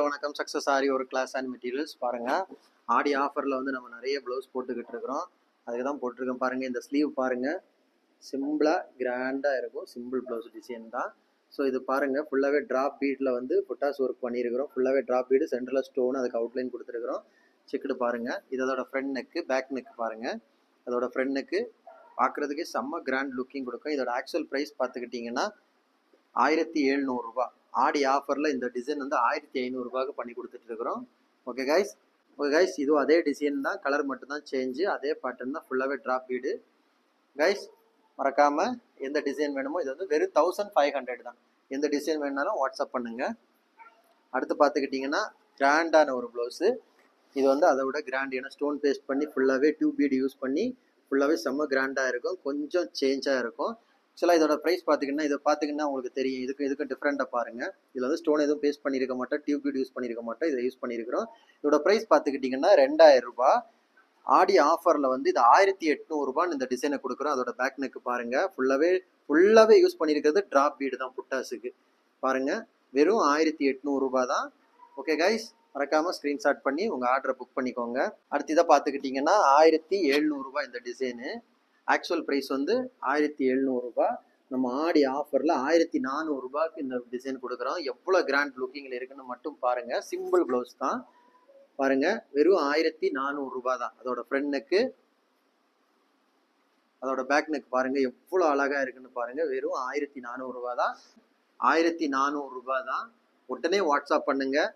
வணக்கம். சக்ஸஸ் ஆரி ஒரு class and materials பாருங்க. ஆடி ஆஃபரில் வந்து நம்ம நிறைய ப்ளவுஸ் போட்டுக்கிட்டு இருக்கிறோம். அதுக்கு தான் போட்டிருக்கோம் பாருங்க. இந்த ஸ்லீவ் பாருங்க, சிம்பிளாக கிராண்டாக இருக்கும். சிம்பிள் ப்ளவுஸ் டிசைன் தான். ஸோ இது பாருங்க, ஃபுல்லாகவே ட்ராப் பீட்டில் வந்து புட்டாஸ் ஒர்க் பண்ணியிருக்கிறோம். ஃபுல்லாகவே ட்ராப் பீடு, சென்டரில் ஸ்டோன், அதுக்கு அவுட்லைன் கொடுத்துருக்குறோம். செக்குடு பாருங்க. இதோட ஃப்ரண்ட் நெக்கு, பேக் நெக் பாருங்க. அதோட ஃப்ரண்ட் நெக்கு பார்க்குறதுக்கே செம்ம கிராண்ட் லுக்கிங் கொடுக்கும். இதோட ஆக்சுவல் ப்ரைஸ் பார்த்துக்கிட்டிங்கன்னா 1700 ரூபாய். ஆடி ஆஃபரில் இந்த டிசைன் வந்து 1500 ரூபாய்க்கு பண்ணி கொடுத்துட்டு இருக்கிறோம். ஓகே கைஸ், இதுவும் அதே டிசைன் தான், கலர் மட்டும்தான் சேஞ்சு, அதே பேட்டர்ன் தான், ஃபுல்லாகவே ட்ராப் பீடு. கைஸ் மறக்காமல் எந்த டிசைன் வேணுமோ, இது வந்து வெறும் 1500 தான். எந்த டிசைன் வேணுனாலும் வாட்ஸ்அப் பண்ணுங்கள். அடுத்து பார்த்துக்கிட்டிங்கன்னா கிராண்டான ஒரு ப்ளவுஸு. இது வந்து அதை விட கிராண்ட், ஏன்னா ஸ்டோன் பேஸ்ட் பண்ணி ஃபுல்லாகவே டியூப் பீடு யூஸ் பண்ணி ஃபுல்லாகவே செம்ம கிராண்டாக இருக்கும். கொஞ்சம் சேஞ்சாக இருக்கும். ஆக்சுவலாக இதோட ப்ரைஸ் பார்த்தீங்கன்னா, இதை பார்த்தீங்கன்னா உங்களுக்கு தெரியும். இதுக்கும் டிஃப்ரெண்ட்டாக பாருங்கள். இதில் வந்து ஸ்டோன் எதுவும் பேஸ்ட் பண்ணியிருக்க மாட்டோம், டியூப் பீட் யூஸ் பண்ணியிருக்க மாட்டோம், இதை யூஸ் பண்ணியிருக்கிறோம். இதோட ப்ரைஸ் பார்த்துக்கிட்டிங்கன்னா 2000 ரூபாய். ஆடி ஆஃபரில் வந்து இது 1800 ரூபான்னு இந்த டிசைனை கொடுக்குறோம். அதோட பேக் நெக் பாருங்கள், ஃபுல்லாகவே யூஸ் பண்ணியிருக்கிறது ட்ராப் பீடு தான் புட்டாஸுக்கு. பாருங்கள், வெறும் 1800 ரூபாய் தான். ஓகே கைஸ், மறக்காமல் ஸ்க்ரீன்ஷாட் பண்ணி உங்கள் ஆர்டரை புக் பண்ணிக்கோங்க. அடுத்து இதை பார்த்துக்கிட்டிங்கன்னா 1700 ரூபாய் இந்த டிசைனு. ஆக்சுவல் ப்ரைஸ் வந்து 1700 ரூபாய். நம்ம ஆடி ஆஃபரில் 1400 ரூபாய்க்கு இந்த டிசைன் கொடுக்குறோம். எவ்வளோ கிராண்ட் லுக்கிங்கில் இருக்குன்னு மட்டும் பாருங்கள். சிம்பிள் ப்ளவுஸ் தான் பாருங்கள், வெறும் 1400 ரூபாய் தான். அதோட ஃப்ரண்ட் நெக்கு, அதோட பேக் நெக் பாருங்கள் எவ்வளோ அழகாக இருக்குன்னு பாருங்கள். வெறும் 1400 ரூபாய் தான். 1400 ரூபாய் தான். உடனே வாட்ஸ்அப் பண்ணுங்கள்.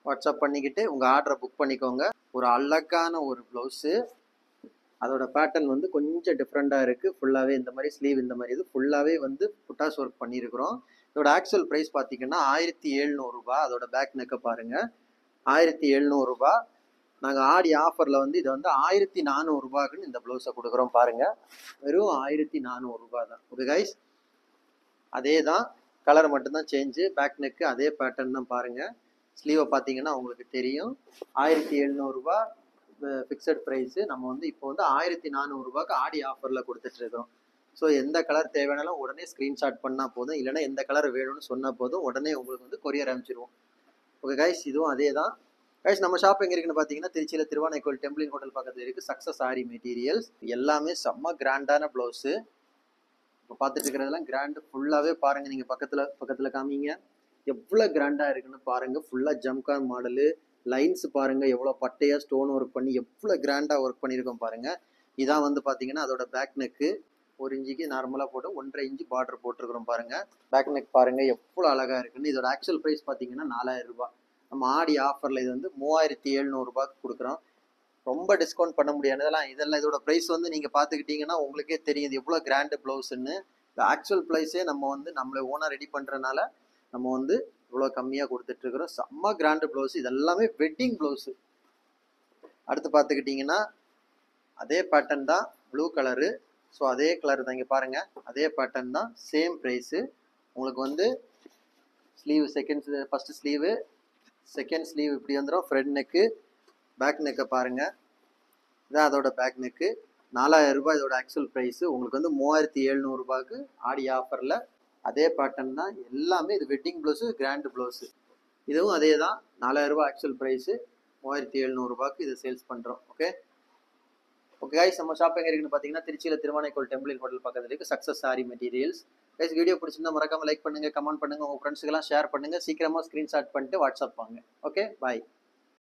வாட்ஸ்அப் பண்ணிக்கிட்டு உங்கள் ஆர்டரை புக் பண்ணிக்கோங்க. ஒரு அழகான ஒரு ப்ளவுஸு. அதோட பேட்டர்ன் வந்து கொஞ்சம் டிஃப்ரெண்ட்டாக இருக்குது. ஃபுல்லாகவே இந்த மாதிரி ஸ்லீவ், இந்த மாதிரி இது ஃபுல்லாகவே வந்து புட்டாஸ் ஒர்க் பண்ணியிருக்கிறோம். இதோட ஆக்சுவல் ப்ரைஸ் பார்த்தீங்கன்னா 1700 ரூபாய். அதோட பேக் நெக்கை பாருங்கள், 1700 ரூபாய். நாங்கள் ஆடி ஆஃபரில் வந்து இதை வந்து 1400 ரூபாய்க்குன்னு இந்த ப்ளவுஸை கொடுக்குறோம் பாருங்கள். வெறும் 1400 ரூபாய் தான். ஓகே கைஸ், அதே தான், கலர் மட்டும்தான் சேஞ்சு. பேக் நெக்கு அதே பேட்டர்ன் தான் பாருங்கள். ஸ்லீவை பார்த்தீங்கன்னா உங்களுக்கு தெரியும். 1700 ரூபாய் ஃபிக்ஸட் ப்ரைஸு. நம்ம வந்து இப்போ வந்து 1400 ரூபாய்க்கு ஆடி ஆஃபரில் கொடுத்துட்ருக்கோம். ஸோ எந்த கலர் தேவையானாலும் உடனே ஸ்க்ரீன்ஷாட் பண்ணால் போதும், இல்லைனா எந்த கலர் வேணும்னு சொன்னால் போதும், உடனே உங்களுக்கு வந்து கொரியர் அனுப்பிச்சிடுவோம். ஓகே கைஸ், இதுவும் அதே தான். கைஸ் நம்ம ஷாப் எங்கே இருக்குன்னு பார்த்தீங்கன்னா, திருச்சியில் திருவானை கோயில் டெம்பிளின் ஹோட்டல் பக்கத்தில் இருக்குது. சக்ஸஸ் ஆரி மெட்டீரியல்ஸ். எல்லாமே செம்ம கிராண்டான ப்ளவுஸு. இப்போ பார்த்துட்டு இருக்கிறதெல்லாம் கிராண்டு. ஃபுல்லாகவே பாருங்கள், நீங்கள் பக்கத்தில் காமிங்க, எவ்வளோ கிராண்டாக இருக்குன்னு பாருங்கள். ஃபுல்லாக ஜம்கான் மாடலு, லைன்ஸ் பாருங்க, எவ்வளோ பட்டையாக ஸ்டோன் ஒர்க் பண்ணி எவ்வளோ கிராண்டாக ஒர்க் பண்ணியிருக்கோம் பாருங்க. இதான் வந்து பார்த்தீங்கன்னா அதோட பேக் நெக்கு. 1 இன்ச்சுக்கு நார்மலாக போட்டு 1.5 இன்ச்சு பார்டர் போட்டிருக்கிறோம் பாருங்க. பேக் நெக் பாருங்க எவ்வளோ அழகாக இருக்குன்னு. இதோட ஆக்சுவல் ப்ரைஸ் பார்த்தீங்கன்னா 4000 ரூபாய். நம்ம ஆடி ஆஃபரில் இது வந்து 3700 ரூபாய்க்கு கொடுக்குறோம். ரொம்ப டிஸ்கவுண்ட் பண்ண முடியாது. இதெல்லாம் இதோட ப்ரைஸ் வந்து நீங்கள் பார்த்துக்கிட்டிங்கன்னா உங்களுக்கே தெரியும் இது எவ்வளோ கிராண்டு ப்ளவுஸ்ன்னு. இந்த ஆக்சுவல் ப்ரைஸே நம்ம வந்து நம்மளை ஓனாக ரெடி பண்ணுறதுனால நம்ம வந்து இவ்வளோ கம்மியாக கொடுத்துட்ருக்குறோம். செம்ம கிராண்டு ப்ளவுஸ். இதெல்லாமே வெட்டிங் ப்ளவுஸு. அடுத்து பார்த்துக்கிட்டிங்கன்னா அதே பேட்டர்ன் தான், ப்ளூ கலரு. ஸோ அதே கலர் தான், இங்கே பாருங்கள், அதே பேட்டர்ன் தான், சேம் ப்ரைஸு. உங்களுக்கு வந்து sleeve first sleeve, second sleeve இப்படி வந்துடும். ஃப்ரண்ட் நெக்கு, பேக் நெக்கை பாருங்கள், இதான் அதோட பேக் நெக்கு. 4000 ரூபாய் இதோட ஆக்சுவல் ப்ரைஸு. உங்களுக்கு வந்து 3700 ரூபாய்க்கு ஆடி ஆஃபரில் அதே பேட்டர்ன் தான். எல்லாமே இது வெட்டிங் ப்ளவுஸு, கிராண்டு ப்ளவுஸு. இதுவும் அதே தான், 4000 ரூபாய் ஆக்சுவல் ப்ரைஸு. 3700 ரூபாய்க்கு இதை சேல்ஸ் பண்ணுறோம். ஓகே கைஸ், நம்ம ஷாப் எங்கே இருக்குன்னு பார்த்தீங்கன்னா, திருச்சியில் திருவானைக்கோள் டெம்பிளின் ஹோட்டல் பக்கத்தில் இருக்குது. சக்ஸஸ் ஆரி மெட்டீரியல்ஸ். கைஸ் வீடியோ பிடிச்சிருந்தா மறக்காமல் லைக் பண்ணுங்கள், கமெண்ட் பண்ணுங்கள், உங்கள் ஃப்ரெண்ட்ஸுக்கெல்லாம் ஷேர் பண்ணுங்கள். சீக்கிரமாக ஸ்க்ரீன்ஷாட் பண்ணிட்டு வாட்ஸ்அப் வாங்க. ஓகே, பாய்.